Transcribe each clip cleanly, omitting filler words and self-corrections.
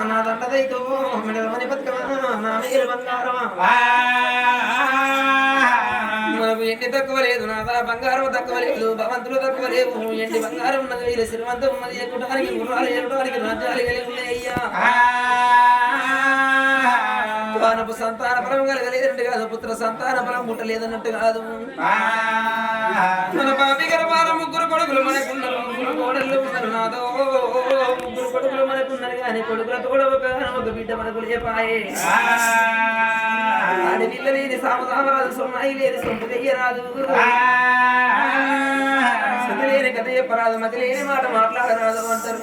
నాదంటదైతో మిడమని బతుకమా నా మేలు బంగారమా మనకు ఎన్ని తక్కువ లేదు నాదా బంగారం తక్కువ లేదు భవంతులు తక్కువ లేవు ఎండి బంగారం ఉన్నది వీరు శ్రీమంతం ఉన్నది ఎక్కుటానికి గుర్రాలు ఏడటానికి రాజ్యాలు కలిగి ఉన్నాయ్యా వానపు సంతాన ఫలం కలగలేదన్నట్టు కాదు పుత్ర సంతాన ఫలం పుట్టలేదన్నట్టు కాదు మన పాపి గర్భాల ముగ్గురు కొడుకులు మనకున్నారు ముగ్గురు కోడళ్ళు ఉన్నారు నాదో ముగ్గురు కొడుకులు మనకున్నారు కానీ కొడుకులతో కూడా ఒక బిడ్డ మనకు లేపాయే ఆడపిల్ల లేని సామరాజు సొమ్మాయి లేని సొంత చెయ్యరాదు లేని కథ చెప్పరాదు మతి లేని మాట మాట్లాడరాదు అంటారు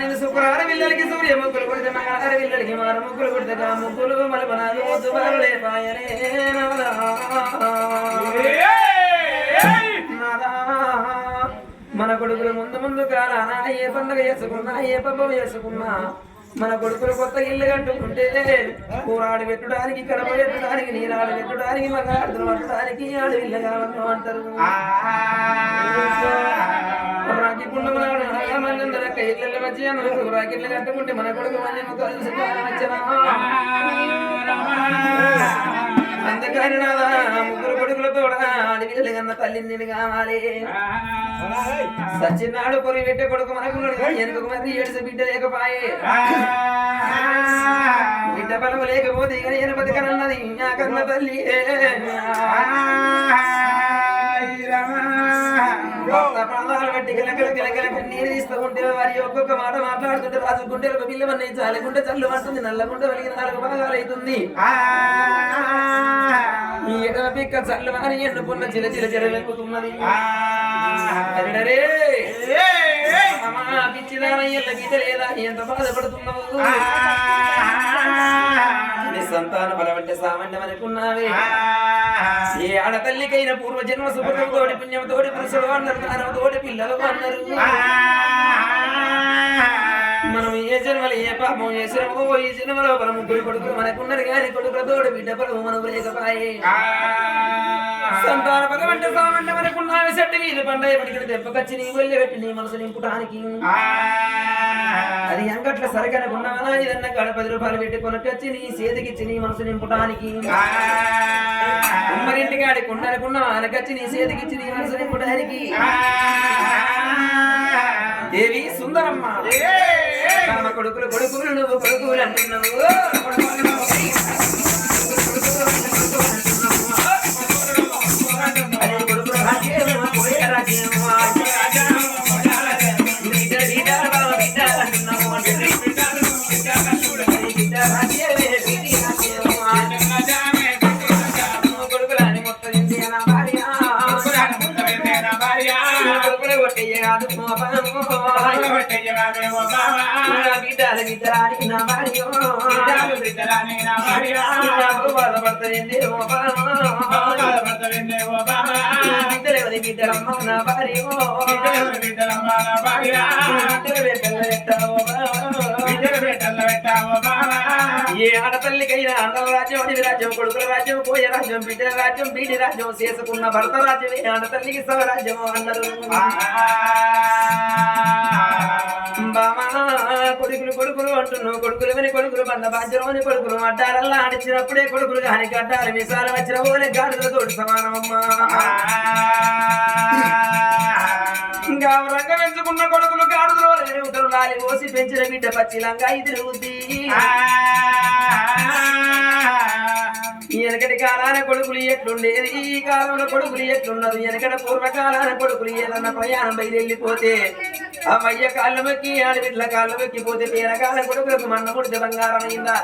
నేను శుక్రవారం పిల్లలకి సూర్య ముగ్గులు కొడితే మంగళవారం పిల్లలకి మార ముగ్గులు కొడితే ముగ్గులు మలపనాలు వద్దు బాలలే పాయనే మన కొడుకులు ముందు ముందు కాలానా ఏ పండుగ చేసుకున్నా ఏ పబ్బం చేసుకున్నా మన కొడుకులు కొత్త ఇల్లు కట్టుకుంటే కూరాడు పెట్టడానికి కడప పెట్టడానికి నీరాడు పెట్టడానికి మగాడులు పట్టడానికి ఆడు ఇల్లు కావాలని అంటారు రాకి పుండమనాడు మంది ఇళ్ళ వచ్చి అన్నకు రాకిళ్ళు కట్టుకుంటే మన కొడుకు మంది కలిసి అందుకని నాదా ముగ్గురు కొడుకులతో అడవిల్లు కన్నా తల్లిని నేను కావాలి సచ్చినాడు పొరి పెట్టే కొడుకు మనకున్నాడు వెనుక మంది ఏడుసు బిడ్డ లేకపాయే బిడ్డ బలము లేకపోతే ఇక నేను బతకనన్నది నా కన్న తల్లి ప్రాణాలు బట్టి గిలగిల నీరు తీస్తూ ఉంటే వారి ఒక్కొక్క మాట మాట్లాడుతుంటే రాజు గుండెలకు పిల్లవన్నీ చాలగుంటే చల్లు అంటుంది నల్లగుంట వెలిగిన 4 భాగాలు అవుతుంది ఈ ఎడమ పిక్క చల్లు అని ఎండుకున్న చిల వెలుగుతున్నది పిచ్చిదానయ్యల గీత లేదా ఎంత బాధపడుతున్నావు సంతాన బలవంటే సామాన్యం అనుకున్నావే ఏ ఆడతల్లికైన పూర్వజన్మ సుఖతోటి పుణ్యంతోటి పురుషుడు అన్నారు తోటి పిల్లలు అన్నారు మనం ఏ జన్మలు ఏ పాపం చేసినామో ఈ జన్మలో మన ముగ్గురు కొడుకులు మనకున్నారు కానీ కొడుకులతోటి బిడ్డ పడవు మనకు లేకపాయే సంతాన పదమంటే సామంటే మనకున్నావి సెట్టి వీళ్ళు పండుగ పడికి దెబ్బకొచ్చి నీ వెళ్ళి పెట్టి నీ మనసు నింపుటానికి అది ఎంకట్ల సరికనుకున్నావా ఇదన్నా కాడ 10 రూపాయలు పెట్టి కొనకొచ్చి నీ చేతికిచ్చి నీ మనసు నింపుటానికి ఉమ్మరింటికి ఆడి కొండనుకున్నావా అనకొచ్చి నీ చేతికిచ్చి నీ మనసు నింపుటానికి దేవి సుందరమ్మ కొడుకులు నువ్వు కొడుకులు అంటున్నావు ఏ ఆడతల్లికైనా అందర రాజ్యం అడివి రాజ్యం కొడుకుల రాజ్యం పోయే రాజ్యం బిడ్డల రాజ్యం బీడి రాజ్యం చేసుకున్న భర్త రాజ్యమే ఆడతల్లికి స్వరాజ్యం అన్నారు బామా కొడుకులు అంటున్నావు కొడుకులు విని కొడుకులు బండ బాధ్యలోని కొడుకులు అడ్డాలల్లా ఆడిచ్చినప్పుడే కొడుకులు కాని గడ్డాలు మిసాలు వచ్చిన పోలే గాడులతోటి సమానమమ్మా ఇంకా రంగ పెంచుకున్న కొడుకులు గాడులో తిరుగుతారు లాలి పోసి పెంచిన బిడ్డ పచ్చిలంగా తిరుగుద్ది వెనకటి కాలాన కొడుకులు ఎట్లుండేది ఈ కాలంలో కొడుకులు ఎట్లున్నది వెనకట పూర్వకాలాన కొడుకులు ఏదన్నా ప్రయాణం బయలుపోతే ఆ మయ్య కాళ్ళు మొక్కి ఆడబిడ్ల కాళ్ళు మొక్కిపోతే పేరకాల కొడుకులకు మన్న ముడితే బంగారం అయిందా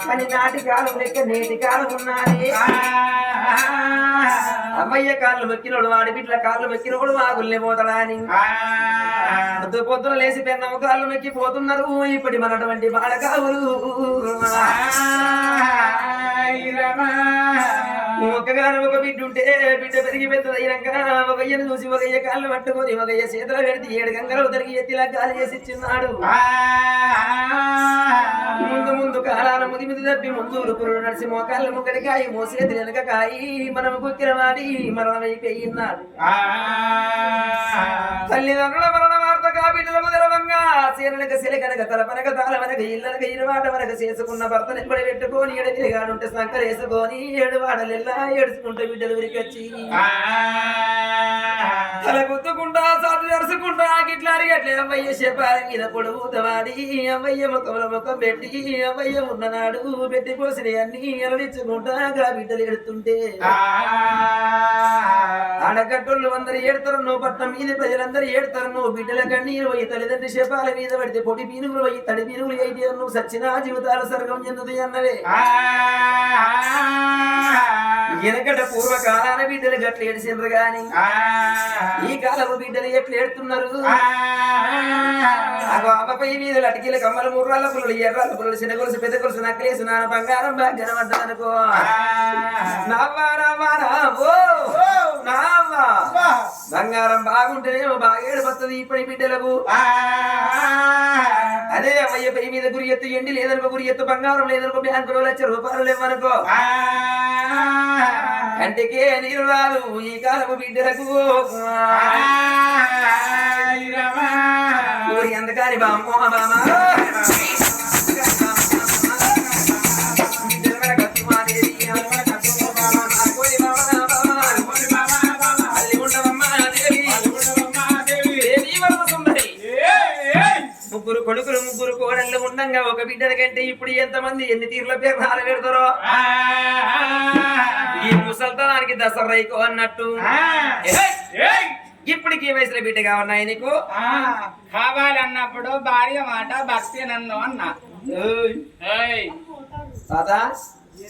కానీ నాటి కాలం లెక్క నేటి కాలం ఉన్నది అమ్మయ్య కాళ్ళు మొక్కినోడు ఆడబిడ్ల కాళ్ళు మొక్కినోడు ఆగుల్నే పోతాడా అని పొద్దున లేచి పెన్నమ్మ కాళ్ళు మొక్కిపోతున్నారు ఇప్పటి మనటువంటి బాలకావులు ఒక్కగానే ఒక బిడ్డ ఉంటే బిడ్డ పెరిగి పెద్దదైనాక ఒక అయ్యను చూసి ఒక అయ్య కాళ్ళు పట్టుకొని ఒక అయ్య చేతులు పెడితే 7 గంగలు తరిగి ఎత్తిలా గాలి చేసి ఇచ్చిన్నాడు ముందు కాలాన ముది తప్పి ముందు ఉరుకులు నడిచి మోకాళ్ళు ముక్కడికాయి మోసేది వెనక కాయి మనం కుక్కిరవాడి మరణమైపోయిన్నాడు తల్లిదండ్రుల మరణ వార్త కాబిడ్డలకు తెలవంగా సీననక సిలకనక తలపనక తాళమనక ఇల్లనక ఇరువాట మనక చేసుకున్న భర్తని కూడా పెట్టుకొని ఎడగాడుంటే సంకరేసుకొని ఏడువాడలెల్లా ఏడుచుకుంటే బిడ్డలు ఉరికొచ్చి తల గుద్దుకుంటా సాటు నరుచుకుంటా గిట్లా అరిగట్లే అమ్మయ్య చెప్పాలి మీద పొడుగుతవాడి అమ్మయ్య ముఖంలో ముఖం పెట్టి అమ్మయ్య ఉన్ననాడు పెట్టి పోసిన అన్ని ఎలడించుకుంటా బిడ్డలు ఎడుతుంటే ఆడగట్టోళ్ళు అందరు ఏడతారు నువ్వు పట్నం మీద ప్రజలందరూ ఏడతారు నువ్వు బిడ్డల కన్నీరు పోయి తల్లిదండ్రి శపాల మీద పడితే పొడి పీనుగులు పోయి తడి పీనుగులు అయితే నువ్వు సచ్చిన జీవితాలు సర్గం చెందుతాయి అన్నవే వెనకట పూర్వకాలాన బిడ్డలు గట్లు ఏడిసిండ్రు గాని ఈ కాలము బిడ్డలు ఎట్లు ఏడుతున్నారు అమ్మపై మీద లటికీల కమ్మల ముర్రాళ్ళ పుల్లలు ఎర్రాళ్ళ పుల్లలు చిన్న కొలుసు పెద్ద కొలుసు నక్కలేసు నాన్న బంగారం బాగ్యం అంటారనుకో బంగారం బాగుంటేనేమో బాగా ఏడిపోతుంది ఇప్పుడు బిడ్డలకు అదే అమ్మయ్య పై మీద గురి ఎత్తు ఎండి లేదనుకో గురి ఎత్తు బంగారం లేదనుకో బ్యాంకులో ₹1,00,000 లేవనుకో కంటికే నీరు రాదు ఈ కాలము బిడ్డలకు ఎందుకని బామ్మో బామా ముగ్గురు కొడుకులు ముగ్గురు కోడళ్ళు ఉండంగా ఒక బిడ్డల కంటే ఇప్పుడు ఎంతమంది ఎన్ని తీర్ల పేరు పెడతారో ఈ ముసల్తనానికి దసరైకో అన్నట్టు ఇప్పటికి ఈ వయసులో బిడ్డ కావన్నాయి నీకు కావాలన్నప్పుడు భార్య మాట భక్తి నన్ను అన్నా తాత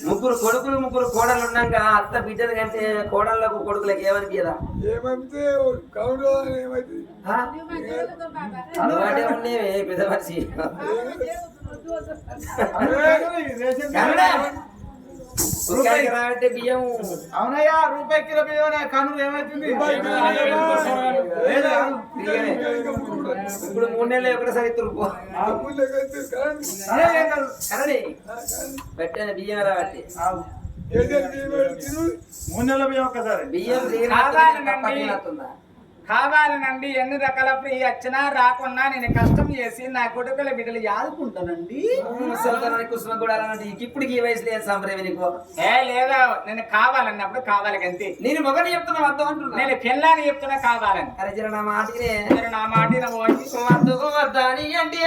ముగ్గురు కొడుకులు ముగ్గురు కోడలు ఉన్నాక అత్త బిడ్డల కంటే కోడళ్ళకు కొడుకులకు ఏమనిపించదా అలవాటే ఉండేవే పెద్ద మనిషి రాబట్టే బియ్యం అవునయ్యా ₹1 బియ్యం కనులు ఏమైతుంది ఇప్పుడు 3 నెలలు ఒకటిసారి తురుపు పెట్టాను బియ్యం రాబట్టి 3 నెలల బియ్యం ఒక్కసారి బియ్యం కావాలనండి ఎన్ని రకాల ఫ్రీ వచ్చినా రాకున్నా నేను కష్టం చేసి నా కొడుకుల బిడ్డలు ఆదుకుంటానండి ఇప్పటికి ఈ వయసులో ఏం సంప్రదాయం నీకు లేదా నేను కావాలన్నప్పుడు కావాలి అంతే నేను మొగని చెప్తున్నా వద్దు అంటున్నా నేను పిల్లని చెప్తున్నా కావాలని అరే జర నా మాటనే నా మాటిన వద్దు వద్దని అంటే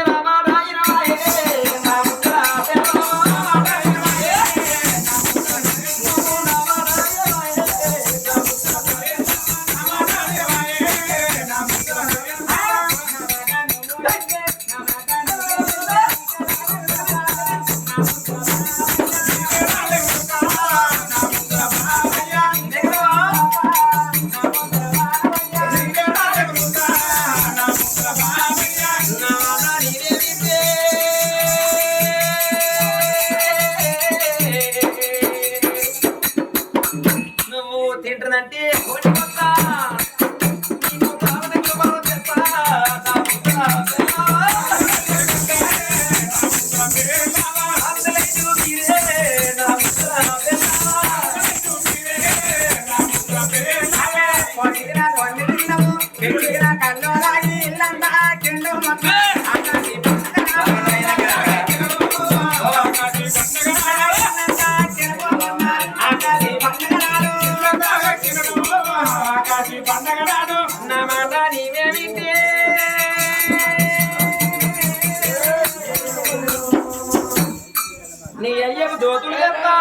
తింటుందంటే నీ అయ్యకు దోతులు చెప్తా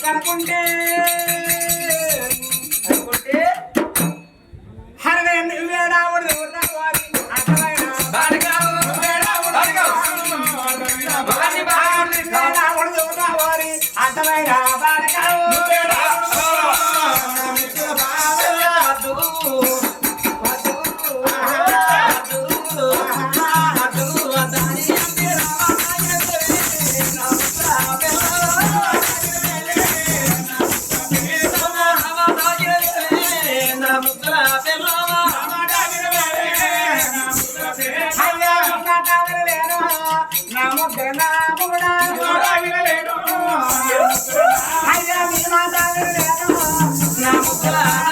కనుకుంటే అనుకుంటే హరవే వేడావుడు అర్థమైన అర్థమైన బాడకావు అయ్యా మీ మాట నా ముక్కల